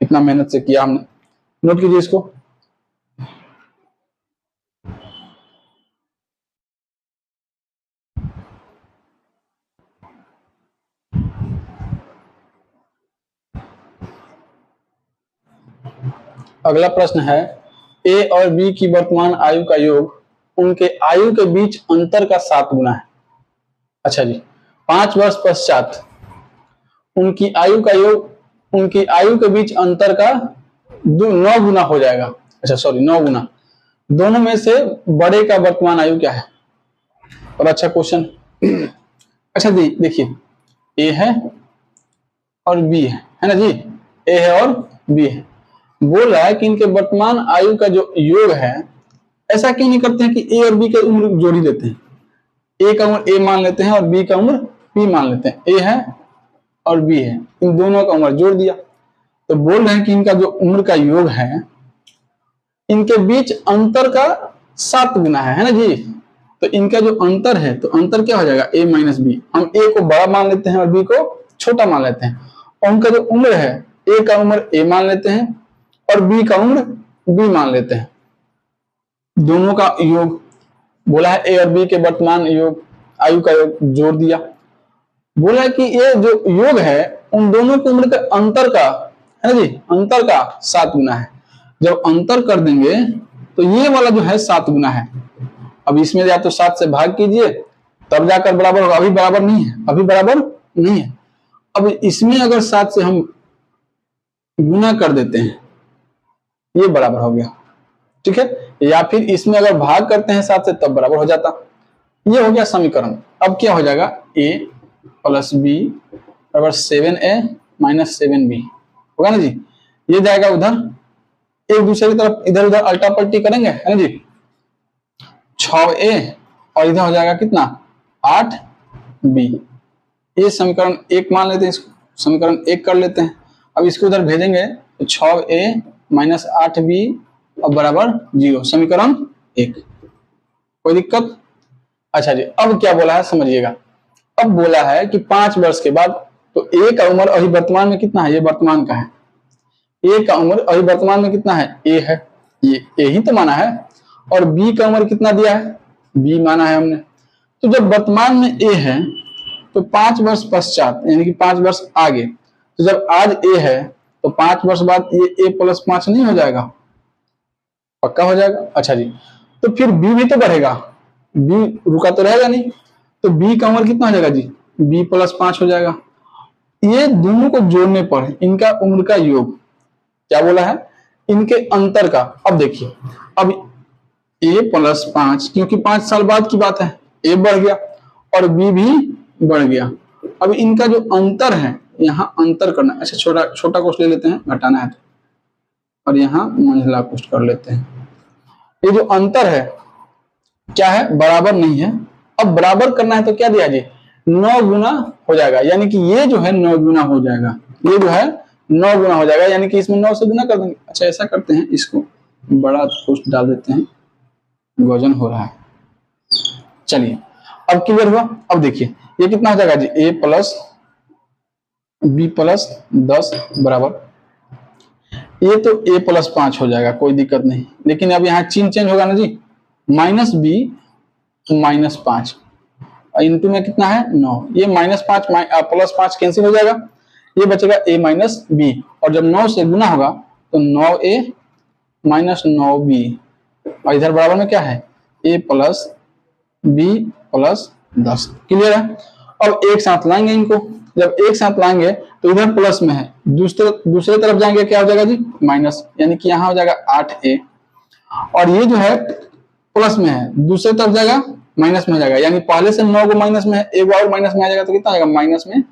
इतना मेहनत से किया हमने। नोट कीजिए इसको। अगला प्रश्न है, ए और बी की वर्तमान आयु का योग उनके आयु के बीच अंतर का 7 गुना है। अच्छा जी, 5 वर्ष पश्चात उनकी आयु का योग, उनकी आयु के बीच अंतर का 9 गुना हो जाएगा। अच्छा सॉरी, 9 गुना। दोनों में से बड़े का वर्तमान आयु क्या है, और अच्छा क्वेश्चन। अच्छा जी, देखिए ए है और बी है ना जी, ए है और बी है। बोल रहा है कि इनके वर्तमान आयु का जो योग है, ऐसा क्यों नहीं करते हैं कि ए और बी की उम्र जोड़ी देते हैं, ए का उम्र ए मान लेते हैं और बी का उम्र बी मान लेते हैं। ए है और बी है, इन दोनों का उम्र जोड़ दिया, तो बोल रहे हैं कि इनका जो उम्र का योग है, इनके बीच अंतर का 7 गुना है ना जी। तो इनका जो अंतर है, तो अंतर क्या हो जाएगा, a माइनस बी। हम a को बड़ा मान लेते हैं और b को छोटा मान लेते हैं, और उनका जो उम्र है, a का उम्र a मान लेते हैं और b का उम्र b मान लेते हैं। दोनों का योग बोला है, a और b के वर्तमान योग, आयु का योग जोड़ दिया। बोला है कि ये जो योग है उन दोनों की उम्र के अंतर का, है ना जी, अंतर का 7 गुना है। जब अंतर कर देंगे तो ये वाला जो है 7 गुना है। अब इसमें या तो 7 से भाग कीजिए तब जाकर बराबर होगा, अभी बराबर नहीं है, अभी बराबर नहीं है। अब इसमें अगर 7 से हम गुना कर देते हैं, ये बराबर हो गया, ठीक है। या फिर इसमें अगर भाग करते हैं 7 से तब बराबर हो जाता। ये हो गया समीकरण। अब क्या हो जाएगा, a प्लस बी बराबर 7a माइनस 7b होगा ना जी। ये जाएगा उधर, एक दूसरे की तरफ इधर उधर अल्टा पलटी करेंगे, है ना जी। 6a और इधर हो जाएगा कितना, 8b। ये समीकरण 1 मान लेते हैं, इसको समीकरण 1 कर लेते हैं। अब इसको उधर भेजेंगे तो 6a माइनस 8b अब बराबर 0, समीकरण 1। कोई दिक्कत? अच्छा जी, अब क्या बोला है समझिएगा। अब बोला है कि 5 वर्ष के बाद, तो a का उम्र अभी वर्तमान में कितना है, ये वर्तमान का है। a का उम्र अभी वर्तमान में कितना है, a है, ये a ही तो माना है। और b का उम्र कितना दिया है, b माना है हमने। तो जब वर्तमान में a है तो 5 वर्ष पश्चात यानी कि 5 वर्ष आगे, तो जब आज a है तो 5 वर्ष बाद ये a प्लस 5 नहीं हो जाएगा, पक्का हो जाएगा। अच्छा जी, तो फिर b भी तो बढ़ेगा, b रुका तो रहेगा नहीं, तो b का उम्र कितना हो जाएगा जी, b प्लस 5 हो जाएगा। ये दोनों को जोड़ने पर इनका उम्र का योग क्या बोला है, इनके अंतर का। अब देखिए, अब a प्लस 5, क्योंकि 5 साल बाद की बात है, a बढ़ गया और b भी बढ़ गया। अब इनका जो अंतर है, यहाँ अंतर करना, अच्छा छोटा कोष्ठ ले लेते हैं, घटाना है तो, और यहाँ मंझला कोष्ठ कर लेते हैं। ये जो अंतर है क्या है, बराबर नहीं है। अब बराबर करना है तो क्या दिया जी, 9 गुना हो जाएगा, यानी कि ये जो है 9 गुना हो जाएगा, ये जो है 9 गुना हो जाएगा, यानी कि इसमें 9 से गुना कर देंगे। अच्छा ऐसा करते हैं, इसको बड़ा कोष्ठ डाल देते हैं, वजन हो रहा है। चलिए अब क्लियर हुआ। अब देखिए ये कितना हो जाएगा जी, a प्लस बी प्लस 10 बराबर, ये तो a प्लस 5 हो जाएगा, कोई दिक्कत नहीं। लेकिन अब यहाँ चिन्ह चेंज होगा ना जी, माइनस बी माइनस 5, इंटू में कितना है 9, ये माइनस 5 प्लस 5 कैंसिल हो जाएगा, ये बचेगा a माइनस बी। और जब 9 से गुना होगा तो 9a माइनस 9b, और इधर बराबर में क्या है, a plus B plus 10। Clear है। अब एक साथ लाएंगे इनको, जब एक साथ लाएंगे तो इधर प्लस में है, दूसरे तरफ जाएंगे क्या हो जाएगा जी, माइनस, यानी कि यहाँ हो जाएगा 8a, और ये जो है प्लस में है, दूसरे तरफ जाएगा माइनस में हो जाएगा, यानी पहले से 9 को माइनस में है, एक बार माइनस में आ जाएगा तो कितना आएगा, माइनस में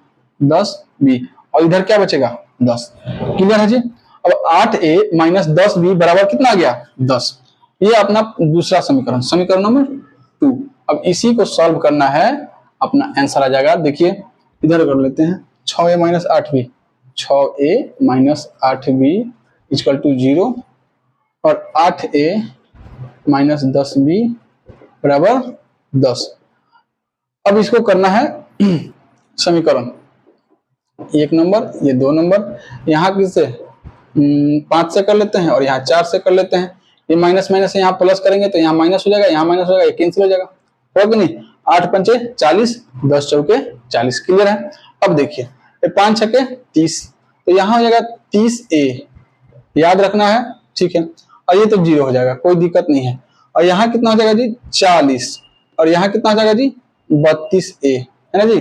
10b, और इधर क्या बचेगा 10। क्लियर है जी। अब 8a माइनस 10b बराबर कितना आ गया, 10। ये अपना दूसरा समीकरण, समीकरण नंबर 2। अब इसी को सॉल्व करना है, अपना आंसर आ जाएगा। देखिए इधर कर लेते हैं, 6a minus 8b, 6a minus 8b equal to 0, और 8a माइनस 10b बराबर 10। अब इसको करना है समीकरण 1 नंबर, ये 2 नंबर, यहाँ किससे 5 से कर लेते हैं और यहाँ 4 से कर लेते हैं। ये माइनस माइनस यहाँ प्लस करेंगे तो यहाँ माइनस हो जाएगा, यहाँ माइनस हो जाएगा, ये कैंसिल हो जाएगा, हो कि नहीं। 8 पंचे 40, 10 चौके 40। क्लियर है। अब देखिए 5 छके 30, तो यहाँ हो जाएगा 30a, याद रखना है, ठीक है। और ये तो 0 हो जाएगा, कोई दिक्कत नहीं है। और यहाँ कितना हो जाएगा जी 40, और यहाँ कितना हो जाएगा जी 32a, है ना जी।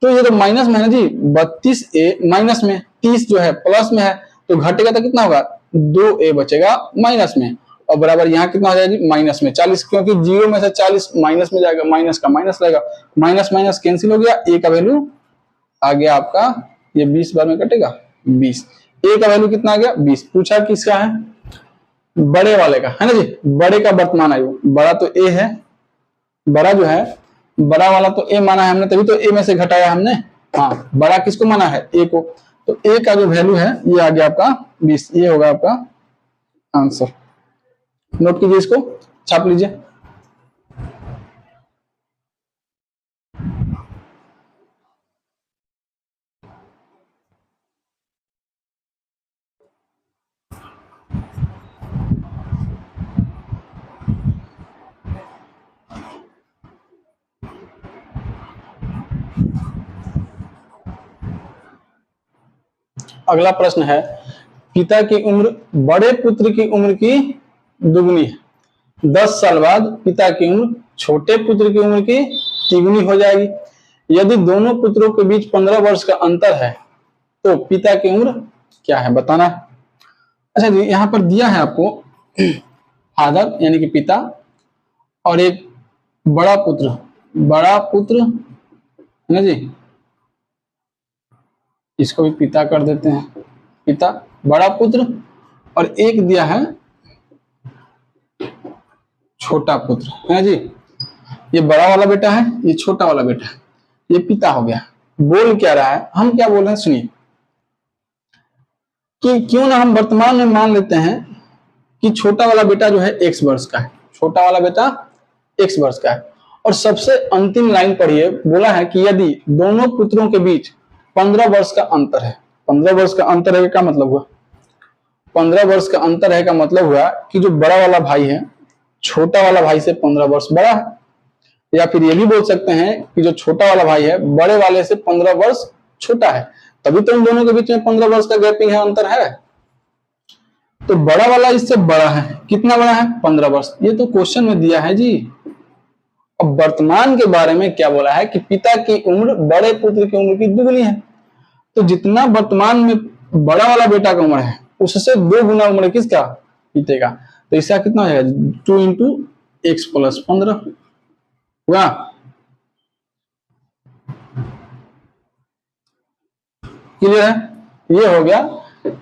तो ये तो माइनस में है ना जी, 32a माइनस में, 30 जो है प्लस में है, तो घटेगा तो कितना होगा 2a बचेगा माइनस में, और बराबर यहाँ कितना हो जाएगा जी माइनस में 40, क्योंकि 0 में से 40 माइनस में जाएगा, माइनस का माइनस रहेगा, माइनस माइनस कैंसिल हो गया, a का वैल्यू आ गया आपका, ये 20 बार में कटेगा 20, a का वैल्यू कितना आ गया 20। पूछा किसका है, बड़े वाले का, है ना जी, बड़े का वर्तमान आयु, बड़ा तो a है, बड़ा जो है बड़ा वाला तो a माना है हमने, तभी तो a में से घटाया हमने। हाँ, बड़ा किसको माना है, a को, तो a का जो वैल्यू है ये आ गया आपका 20, ये होगा आपका आंसर। नोट कीजिए, इसको छाप लीजिए। अगला प्रश्न है, पिता की उम्र बड़े पुत्र की उम्र की दुगनी है, 10 साल बाद पिता की उम्र छोटे पुत्र की उम्र की तिगुनी हो जाएगी। यदि दोनों पुत्रों के बीच 15 वर्ष का अंतर है तो पिता की उम्र क्या है, बताना है। अच्छा जी, यहाँ पर दिया है आपको फादर यानी कि पिता और एक बड़ा पुत्र है ना जी, इसको भी पिता कर देते हैं, पिता बड़ा पुत्र, और एक दिया है छोटा पुत्र है ना जी। ये बड़ा वाला बेटा है, ये छोटा वाला बेटा है, ये पिता हो गया। बोल क्या रहा है, हम क्या बोल रहे हैं सुनिए, कि क्यों ना हम वर्तमान में मान लेते हैं कि छोटा वाला बेटा जो है x वर्ष का है, छोटा वाला बेटा x वर्ष का है। और सबसे अंतिम लाइन पढ़िए, बोला है कि यदि दोनों पुत्रों के बीच 15 वर्ष का अंतर है, 15 वर्ष का अंतर है, क्या मतलब हुआ, 15 वर्ष का अंतर है का मतलब हुआ कि जो बड़ा वाला भाई है छोटा वाला भाई से 15 वर्ष बड़ा है। या फिर ये भी बोल सकते हैं कि जो छोटा वाला भाई है बड़े वाले से 15 वर्ष छोटा है, तभी तो उन दोनों के बीच में 15 वर्ष का गैपिंग है, अंतर है। तो बड़ा वाला इससे बड़ा है, कितना बड़ा है, 15 वर्ष। ये तो क्वेश्चन में दिया है जी। अब वर्तमान के बारे में क्या बोला है कि पिता की उम्र बड़े पुत्र की उम्र की दुगनी है। तो जितना वर्तमान में बड़ा वाला बेटा का उम्र है उससे 2 गुना उम्र किसका, पिता का। तो इसका कितना हो जाएगा, 2 इंटू एक्स प्लस 15 हुआ। क्लियर है, ये हो गया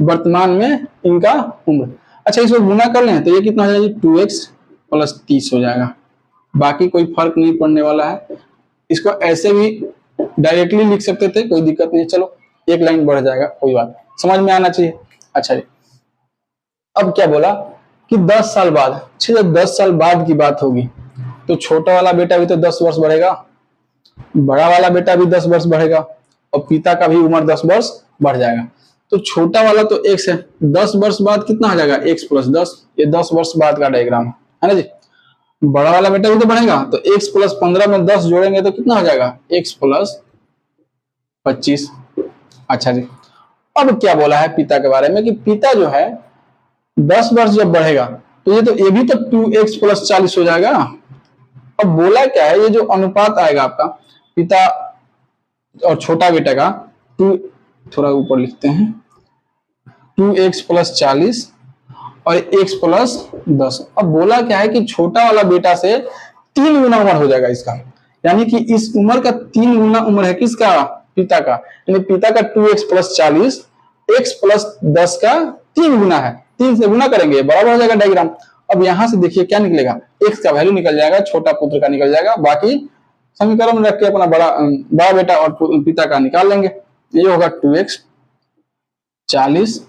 वर्तमान में इनका उम्र। अच्छा, इसको गुना कर लें तो ये कितना हो जाएगा, 2x प्लस 30 हो जाएगा। बाकी कोई फर्क नहीं पड़ने वाला है। इसको ऐसे भी डायरेक्टली लिख सकते थे, कोई दिक्कत नहीं। चलो एक लाइन बढ़ जाएगा, कोई बात, समझ में आना चाहिए। अच्छा जी, अब क्या बोला कि 10 साल बाद, जब 10 साल बाद की बात होगी तो छोटा वाला बेटा भी तो 10 वर्ष बढ़ेगा, बड़ा वाला बेटा भी 10 वर्ष बढ़ेगा, और पिता का भी उम्र 10 वर्ष बढ़ जाएगा। तो छोटा वाला तो x है, 10 वर्ष बाद कितना हो जाएगा, x प्लस 10। ये 10 वर्ष बाद का डायग्राम है ना जी। बड़ा वाला बेटा भी तो बढ़ेगा, तो x प्लस 15 में 10 जोड़ेंगे तो कितना हो जाएगा, x प्लस 25। अच्छा जी, अब क्या बोला है पिता के बारे में कि पिता जो है 10 वर्ष जब बढ़ेगा तो ये भी तो 2x प्लस 40 हो जाएगा। अब बोला क्या है, ये जो अनुपात आएगा आपका पिता और छोटा बेटा का, 2, थोड़ा ऊपर लिखते हैं, 2x प्लस 40 और x प्लस 10। अब बोला क्या है कि छोटा वाला बेटा से 3 गुना उम्र हो जाएगा इसका, यानी कि इस उम्र का 3 गुना उम्र है किसका, पिता का। यानी पिता का 2x प्लस 40, x प्लस 10 का 3 गुना है, 3 से गुना करेंगे बराबर हो जाएगा डायग्राम। अब यहां से देखिए क्या निकलेगा, x का वैल्यू निकल जाएगा, छोटा पुत्र का निकल जाएगा, बाकी समीकरण में रख के अपना बड़ा बेटा और पिता का निकाल लेंगे। ये होगा 2x 40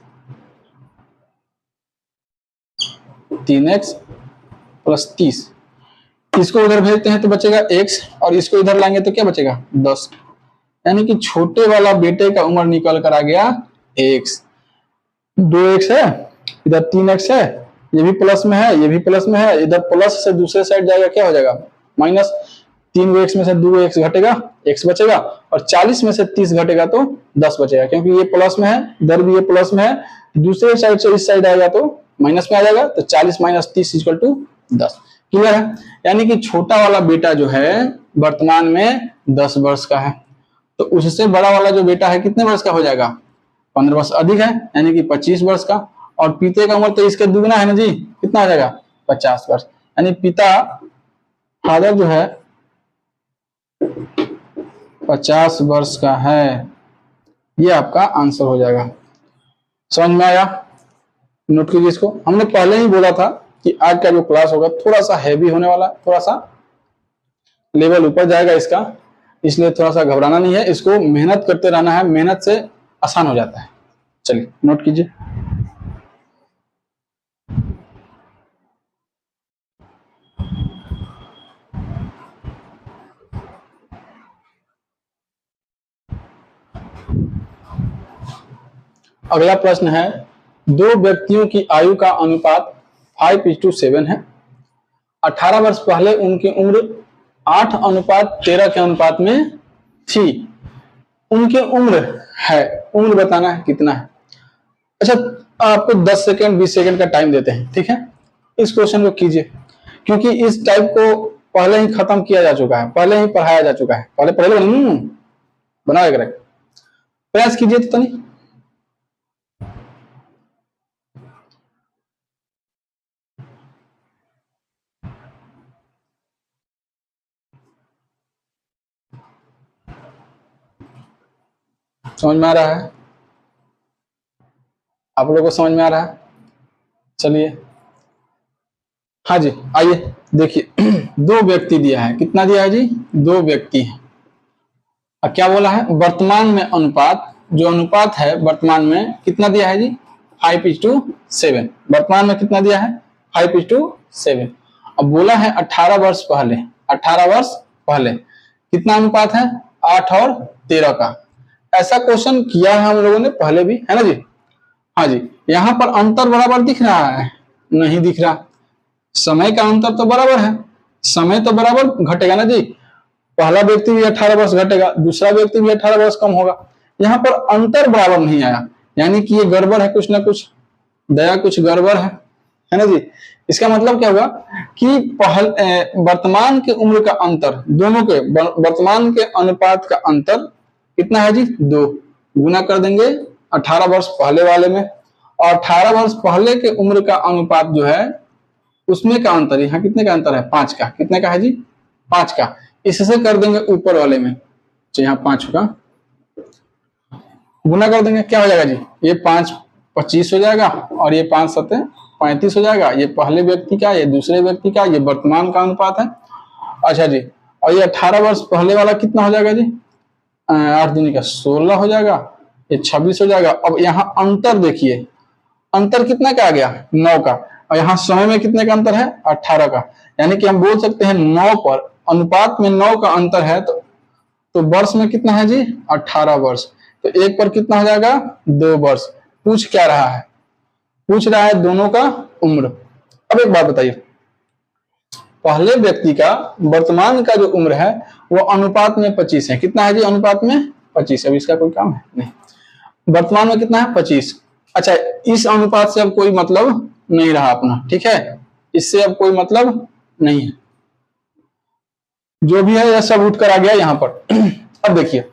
3x प्लस 30, इसको उधर भेजते हैं तो बचेगा x, और इसको इधर लाएंगे तो क्या बचेगा, 10। यानी कि छोटे वाला बेटे का उम्र निकल कर आ गया x, 2x है, इधर 3x है, ये भी प्लस में है, ये भी प्लस में है, इधर प्लस से दूसरे साइड जाएगा क्या हो जाएगा, माइनस। 3x में से 2x घटेगा, x बचेगा, और 40 में से 30 घटेगा तो 10 बचेगा, क्योंकि ये प्लस में है, इधर भी ये प्लस में है, दूसरे साइड से इस साइड आएगा तो माइनस में आ जाएगा, तो 40 माइनस 30 इक्वल टू 10। क्लियर है, यानी कि छोटा वाला बेटा जो है वर्तमान में 10 वर्ष का है, तो उससे बड़ा वाला जो बेटा है कितने वर्ष का हो जाएगा, 15 वर्ष अधिक है, यानी कि 25 वर्ष का। और पिता का उम्र तो इसके दुगना है ना जी, कितना आ जाएगा, 50 वर्ष। यानी पिता फादर जो है 50 वर्ष का है, ये आपका आंसर हो जाएगा। समझ में आया, नोट कीजिए इसको। हमने पहले ही बोला था कि आज का जो क्लास होगा थोड़ा सा हैवी होने वाला, थोड़ा सा लेवल ऊपर जाएगा इसका, इसलिए थोड़ा सा घबराना नहीं है, इसको मेहनत करते रहना है, मेहनत से आसान हो जाता है। चलिए नोट कीजिए। अगला प्रश्न है, 2 व्यक्तियों की आयु का अनुपात 5:7 है। 18 वर्ष पहले उनकी उम्र 8:13 के अनुपात में थी। उनकी उम्र है, उम्र बताना है कितना है। अच्छा, आपको 10 सेकंड 20 सेकंड का टाइम देते हैं, ठीक है, इस क्वेश्चन को कीजिए, क्योंकि इस टाइप को पहले ही खत्म किया जा चुका है, पहले ही पढ़ाया जा चुका है, पहले पहले बनाओ एक प्रयास कीजिए तो नहीं। समझ में आ रहा है? आप लोगों को समझ में आ रहा है? चलिए, हाँ जी, आइए देखिए। दो व्यक्ति दिया है, कितना दिया है जी? दो व्यक्ति है। अब क्या बोला है? वर्तमान में अनुपात, जो अनुपात है वर्तमान में कितना दिया है जी? 5:7। वर्तमान में कितना दिया है? 5:7। अब बोला है 18 वर्ष पहले, 18 वर्ष पहले कितना अनुपात है? 8 और 13 का। ऐसा क्वेश्चन किया है हम लोगों ने पहले भी, है ना जी? हाँ जी, यहाँ पर अंतर बराबर दिख रहा है? नहीं दिख रहा। समय का अंतर तो बराबर है, समय तो बराबर घटेगा ना जी। पहला व्यक्ति भी 18 वर्ष घटेगा, दूसरा व्यक्ति भी 18 वर्ष कम होगा। यहाँ पर अंतर बराबर नहीं आया, यानी कि ये गड़बड़ है, कुछ ना कुछ दया, कुछ गड़बड़ है ना जी। इसका मतलब क्या हुआ कि वर्तमान के उम्र का अंतर, दोनों के वर्तमान के अनुपात का अंतर कितना है जी? 2। गुना कर देंगे 18 वर्ष पहले वाले में, और 18 वर्ष पहले के उम्र का अनुपात जो है उसमें का अंतर, यहाँ कितने का अंतर है? 5 का। कितने का है जी? 5 का। इससे कर देंगे ऊपर वाले में, तो यहाँ 5 का गुना कर देंगे, क्या हो जाएगा जी? ये 5 25 हो जाएगा, और ये 5 7 35 हो जाएगा। ये पहले व्यक्ति का, ये दूसरे व्यक्ति का, ये वर्तमान का अनुपात है। अच्छा जी, और ये 18 वर्ष पहले वाला कितना हो जाएगा जी? 8 दूनी का 16 हो जाएगा, ये 26 हो जाएगा। अब यहाँ अंतर देखिए, अंतर कितना का आ गया? 9 का। और यहाँ समय में कितने का अंतर है? 18 का। यानी कि हम बोल सकते हैं 9 पर, अनुपात में 9 का अंतर है, तो वर्ष में कितना है जी? 18 वर्ष। तो एक पर कितना हो जाएगा? 2 वर्ष। पूछ क्या रहा है? पूछ रहा है दोनों का उम्र। अब एक बात बताइए, पहले व्यक्ति का वर्तमान का जो उम्र है वो अनुपात में 25 है। कितना है जी अनुपात में? 25। अब इसका कोई काम है नहीं। वर्तमान में कितना है? 25। अच्छा, इस अनुपात से अब कोई मतलब नहीं रहा अपना, ठीक है, इससे अब कोई मतलब नहीं है, जो भी है यह सब उठ कर आ गया यहाँ पर। अब देखिए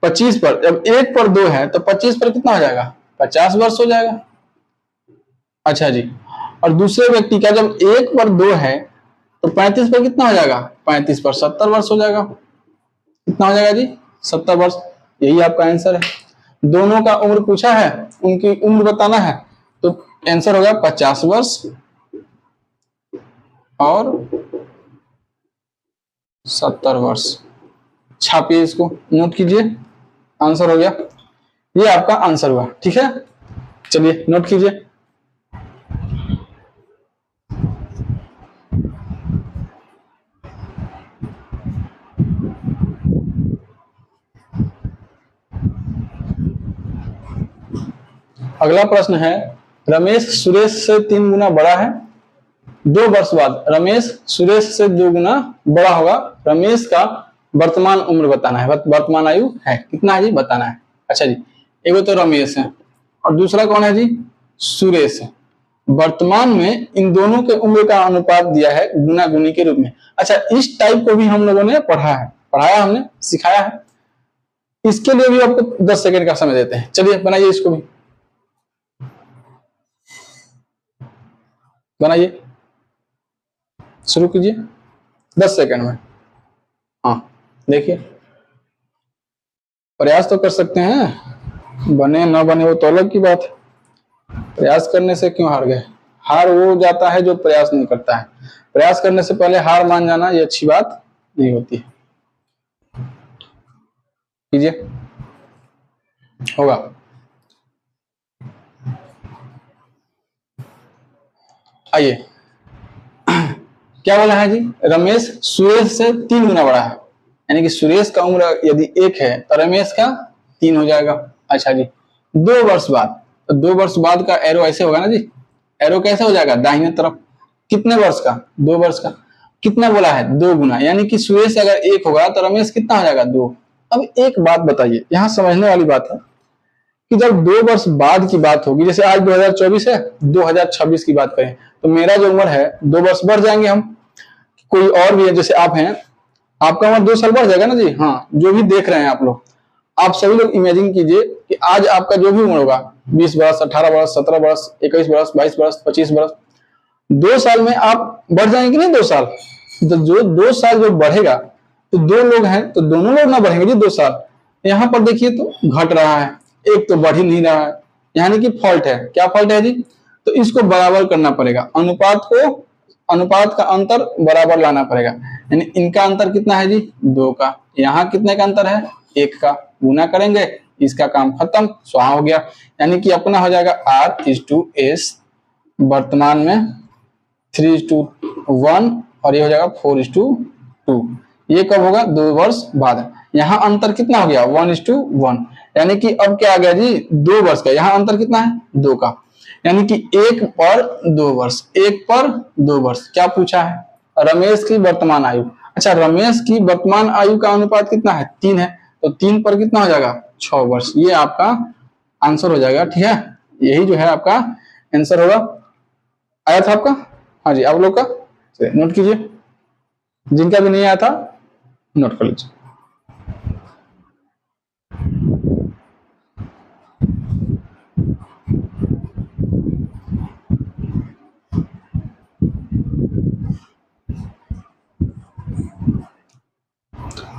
25 पर, जब 1 पर 2 है तो 25 पर कितना हो जाएगा? 50 वर्ष हो जाएगा। अच्छा जी, और दूसरे व्यक्ति का जब 1 पर 2 है तो 35 पर कितना हो जाएगा? 35 पर 70 वर्ष हो जाएगा। कितना हो जाएगा जी? 70 वर्ष। यही आपका आंसर है। दोनों का उम्र पूछा है, उनकी उम्र बताना है, तो आंसर होगा 50 वर्ष और 70 वर्ष। छापिए, इसको नोट कीजिए, आंसर हो गया। ये आपका आंसर हुआ, ठीक है। चलिए नोट कीजिए। अगला प्रश्न है, रमेश सुरेश से 3 गुना बड़ा है। 2 वर्ष बाद रमेश सुरेश से 2 गुना बड़ा होगा। रमेश का वर्तमान उम्र बताना है, वर्तमान आयु है कितना है जी? बताना है। अच्छा जी, एक तो रमेश है और दूसरा कौन है जी? सुरेश है। वर्तमान में इन दोनों के उम्र का अनुपात दिया है गुना गुनी के रूप में। अच्छा, इस टाइप को भी हम लोगों ने पढ़ा है, पढ़ाया हमने, सिखाया है। इसके लिए भी आपको 10 सेकंड का समय देते हैं। चलिए बनाइए, इसको भी बनाइए, शुरू कीजिए 10 सेकंड में। हाँ देखिए, प्रयास तो कर सकते हैं, बने ना बने वो तो अलग की बात है। प्रयास करने से क्यों हार गए? हार वो जाता है जो प्रयास नहीं करता है। प्रयास करने से पहले हार मान जाना ये अच्छी बात नहीं होती है। कीजिए, होगा। आइए, क्या बोला है जी? रमेश सुरेश से 3 गुना बड़ा है, यानी कि सुरेश का उम्र यदि 1 है तो रमेश का 3 हो जाएगा। अच्छा जी, 2 वर्ष बाद, तो 2 वर्ष बाद का एरो ऐसे होगा ना जी। एरो कैसे हो जाएगा? दाहिने तरफ। कितने वर्ष का? 2 वर्ष का। कितना बोला है? 2 गुना, यानी कि सुरेश अगर 1 होगा तो रमेश कितना हो जाएगा? 2। अब एक बात बताइए, यहाँ समझने वाली बात है, कि जब 2 वर्ष बाद की बात होगी, जैसे आज 2024 है, 2026 की बात करें तो मेरा जो उम्र है 2 वर्ष बढ़ जाएंगे हम। कोई और भी है, जैसे आप हैं, आपका उम्र 2 साल बढ़ जाएगा ना जी। हाँ, जो भी देख रहे हैं आप लोग, आप सभी लोग इमेजिन कीजिए कि आज आपका जो भी उम्र होगा, 20 वर्ष, 18 वर्ष, 17 वर्ष, 21 वर्ष, 22 वर्ष, 25 वर्ष, 2 साल में आप बढ़ जाएंगे नहीं 2 साल। तो जो 2 साल जो बढ़ेगा, तो 2 लोग हैं तो दोनों लोग ना बढ़ेंगे जी 2 साल। यहाँ पर देखिए तो घट रहा है, एक तो बढ़ ही नहीं रहा है, यानी कि फॉल्ट है। क्या फॉल्ट है जी? तो इसको बराबर करना पड़ेगा, अनुपात का अंतर बराबर लाना पड़ेगा। यानी इनका अंतर कितना है जी? 2 का। यहाँ कितने का अंतर है? 1 का। गुना करेंगे, इसका काम खत्म, स्वाहा हो गया। यानी कि अपना हो जाएगा R:S, वर्तमान में 3:1, और ये हो जाएगा 4:2। ये कब होगा? 2 वर्ष बाद। यहाँ अंतर कितना हो गया? 1:1। यानी कि अब क्या आ गया जी? 2 वर्ष का। यहाँ अंतर कितना है? 2 का। यानी कि 1 पर 2 वर्ष, 1 पर 2 वर्ष। क्या पूछा है? रमेश की वर्तमान आयु। अच्छा, रमेश की वर्तमान आयु का अनुपात कितना है? 3 है, तो 3 पर कितना हो जाएगा? 6 वर्ष। ये आपका आंसर हो जाएगा। ठीक है, यही जो है आपका आंसर होगा। आया था आपका? हाँ जी, आप लोग का नोट कीजिए, जिनका भी नहीं आया था नोट कर लीजिए।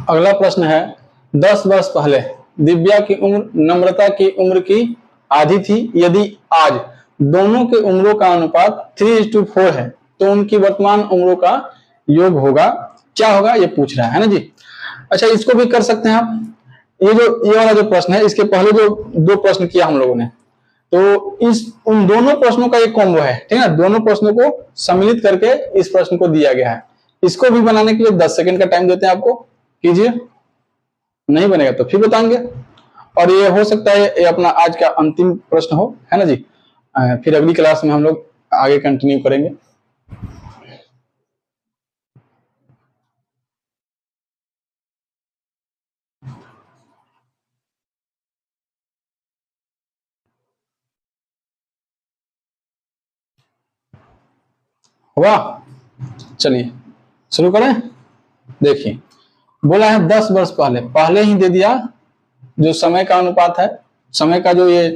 अगला प्रश्न है, 10 वर्ष पहले दिव्या की उम्र नम्रता की उम्र की आधी थी। यदि आज दोनों के उम्रों का अनुपात 3:4 है तो उनकी वर्तमान उम्रों का योग होगा, क्या होगा? ये पूछ रहा है ना जी। अच्छा, इसको भी कर सकते हैं आप। ये वाला जो प्रश्न है, इसके पहले जो 2 प्रश्न किया हम लोगों ने, तो उन दोनों प्रश्नों का एक कॉम्बो है। ठीक है, दोनों प्रश्नों को सम्मिलित करके इस प्रश्न को दिया गया है। इसको भी बनाने के लिए 10 सेकंड का टाइम देते हैं आपको, कीजिए। नहीं बनेगा तो फिर बताएंगे। और ये हो सकता है ये अपना आज का अंतिम प्रश्न हो, है ना जी। फिर अगली क्लास में हम लोग आगे कंटिन्यू करेंगे। हुआ? चलिए शुरू करें। देखिए, बोला है 10 वर्ष पहले, पहले ही दे दिया जो समय का अनुपात है, समय का जो ये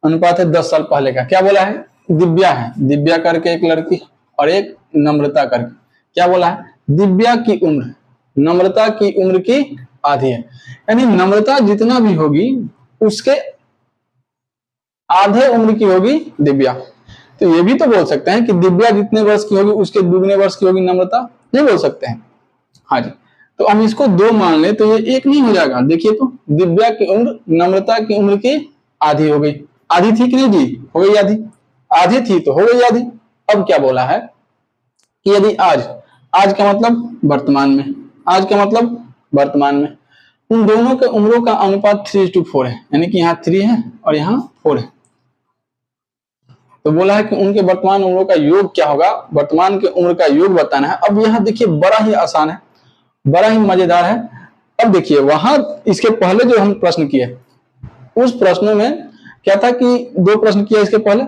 अनुपात है 10 साल पहले का। क्या बोला है? दिव्या है, दिव्या करके एक लड़की, और एक नम्रता करके। क्या बोला है? दिव्या की उम्र नम्रता की उम्र की आधी है। यानी नम्रता जितना भी होगी उसके आधे उम्र की होगी दिव्या। तो ये भी तो बोल सकते हैं कि दिव्या जितने वर्ष की होगी उसके दुगने वर्ष की होगी नम्रता, नहीं बोल सकते हैं? हाँ जी, तो हम इसको 2 मान ले तो ये 1 नहीं हो जाएगा। देखिए तो दिव्या की उम्र नम्रता की उम्र की आधी हो गई। आधी थी कि नहीं जी? हो गई आधी। आधी थी तो हो गई आधी। अब क्या बोला है कि यदि आज का मतलब वर्तमान में, आज का मतलब वर्तमान में उन दोनों के उम्रों का अनुपात 3:4 है, यानी कि यहाँ 3 है और यहाँ 4 है। तो बोला है कि उनके वर्तमान उम्रों का योग क्या होगा? वर्तमान के उम्र का योग बताना है। अब यहाँ देखिए बड़ा ही आसान है, बड़ा ही मजेदार है। अब देखिए, वहां इसके पहले जो हम प्रश्न किए उस प्रश्नों में क्या था कि 2 प्रश्न किया इसके पहले,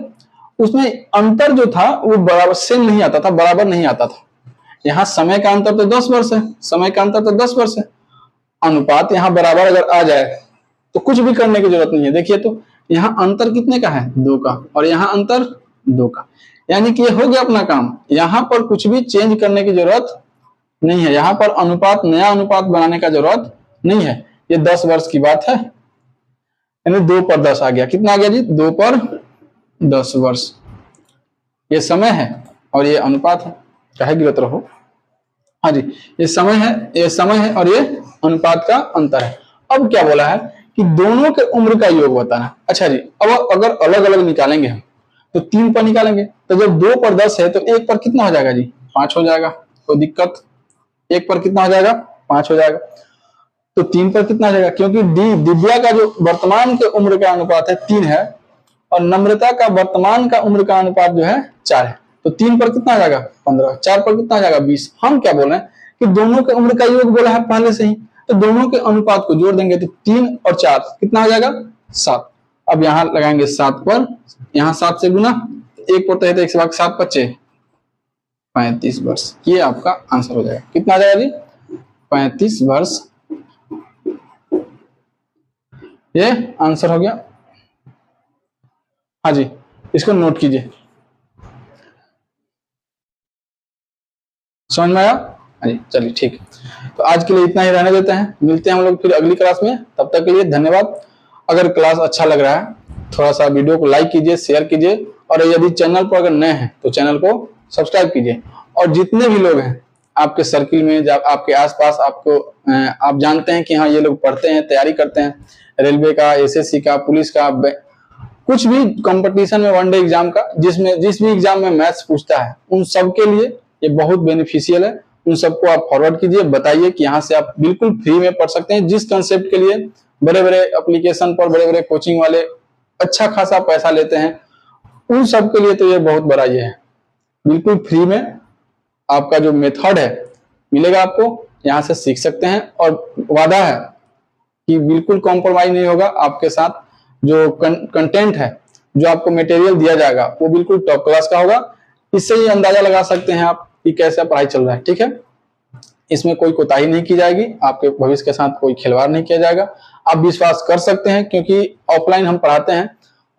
उसमें अंतर जो था वो बराबर सेम नहीं आता था, बराबर नहीं आता था। यहाँ समय का अंतर तो 10 वर्ष है, समय का अंतर तो 10 वर्ष है। अनुपात यहाँ बराबर अगर आ जाए तो कुछ भी करने की जरूरत नहीं है। देखिए तो यहाँ अंतर कितने का है? 2 का, और यहाँ अंतर 2 का। यानी कि ये हो गया अपना काम। यहाँ पर कुछ भी चेंज करने की जरूरत नहीं है, यहाँ पर अनुपात, नया अनुपात बनाने का जरूरत नहीं है। ये 10 वर्ष की बात है, यानी 2 पर 10 आ गया। कितना आ गया जी? 2 पर 10 वर्ष। ये समय है और ये अनुपात है, चाहे गिरत रहो। हाँ जी, ये समय है और ये अनुपात का अंतर है। अब क्या बोला है कि दोनों के उम्र का योग बताना। अच्छा जी, अब अगर अलग अलग निकालेंगे हम तो 3 पर निकालेंगे, तो जब 2 पर 10 है तो 1 पर कितना हो जाएगा जी? 5 हो जाएगा। कोई दिक्कत? 1 पर कितना हो जाएगा? 5 हो जाएगा। तो 3 पर कितना हो जाएगा? क्योंकि दिव्या का जो वर्तमान के उम्र का अनुपात है 3 है, और नम्रता का वर्तमान का उम्र का अनुपात जो है 4 है। तो 3 पर कितना आ जाएगा? 15। 4 पर कितना आ जाएगा? 20। हम क्या बोल रहे हैं कि दोनों के उम्र का योग बोला है पहले से ही, तो दोनों के अनुपात को जोड़ देंगे तो 3 और 4 कितना हो जाएगा? 7। अब यहाँ लगाएंगे 7 पर, यहाँ 7 से गुना, एक पड़ता है तो 1 से भाग 7 बच्चे 35 वर्ष। ये आपका आंसर हो जाएगा। कितना आ जाएगा जी? 35 वर्ष। ये आंसर हो गया। हाँ जी, इसको नोट कीजिए। समझ में आया? हाँ जी, चलिए ठीक है। तो आज के लिए इतना ही रहने देते हैं, मिलते हैं हम लोग फिर अगली क्लास में। तब तक के लिए धन्यवाद। अगर क्लास अच्छा लग रहा है थोड़ा सा वीडियो को लाइक कीजिए, शेयर कीजिए, और यदि चैनल पर अगर नए हैं तो चैनल को सब्सक्राइब कीजिए। और जितने भी लोग हैं आपके सर्किल में, जब आपके आसपास आपको आप जानते हैं कि हाँ ये लोग पढ़ते हैं, तैयारी करते हैं रेलवे का, एसएससी का, पुलिस का, कुछ भी कंपटीशन में, वनडे एग्जाम का, जिस भी एग्जाम में मैथ्स पूछता है, उन सब के लिए ये बहुत बेनिफिशियल है। उन सबको आप फॉरवर्ड कीजिए, बताइए कि यहाँ से आप बिल्कुल फ्री में पढ़ सकते हैं। जिस कंसेप्ट के लिए बड़े बड़े एप्लीकेशन पर बड़े बड़े कोचिंग वाले अच्छा खासा पैसा लेते हैं, उन सब के लिए तो ये बहुत बड़ा ये है। बिल्कुल फ्री में आपका जो मेथड है मिलेगा, आपको यहाँ से सीख सकते हैं। और वादा है कि बिल्कुल कॉम्प्रोमाइज नहीं होगा आपके साथ। जो कंटेंट है, जो आपको मटेरियल दिया जाएगा, वो बिल्कुल टॉप क्लास का होगा। इससे ही अंदाजा लगा सकते हैं आप कि कैसा पढ़ाई चल रहा है। ठीक है, इसमें कोई कोताही नहीं की जाएगी, आपके भविष्य के साथ कोई खिलवाड़ नहीं किया जाएगा। आप विश्वास कर सकते हैं क्योंकि ऑफलाइन हम पढ़ाते हैं,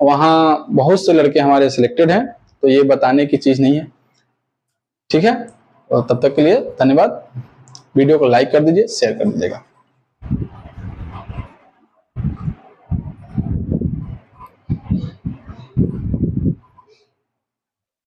वहां बहुत से लड़के हमारे सिलेक्टेड हैं, तो ये बताने की चीज नहीं है। ठीक है, तो तब तक के लिए धन्यवाद। वीडियो को लाइक कर दीजिए, शेयर कर दीजिएगा।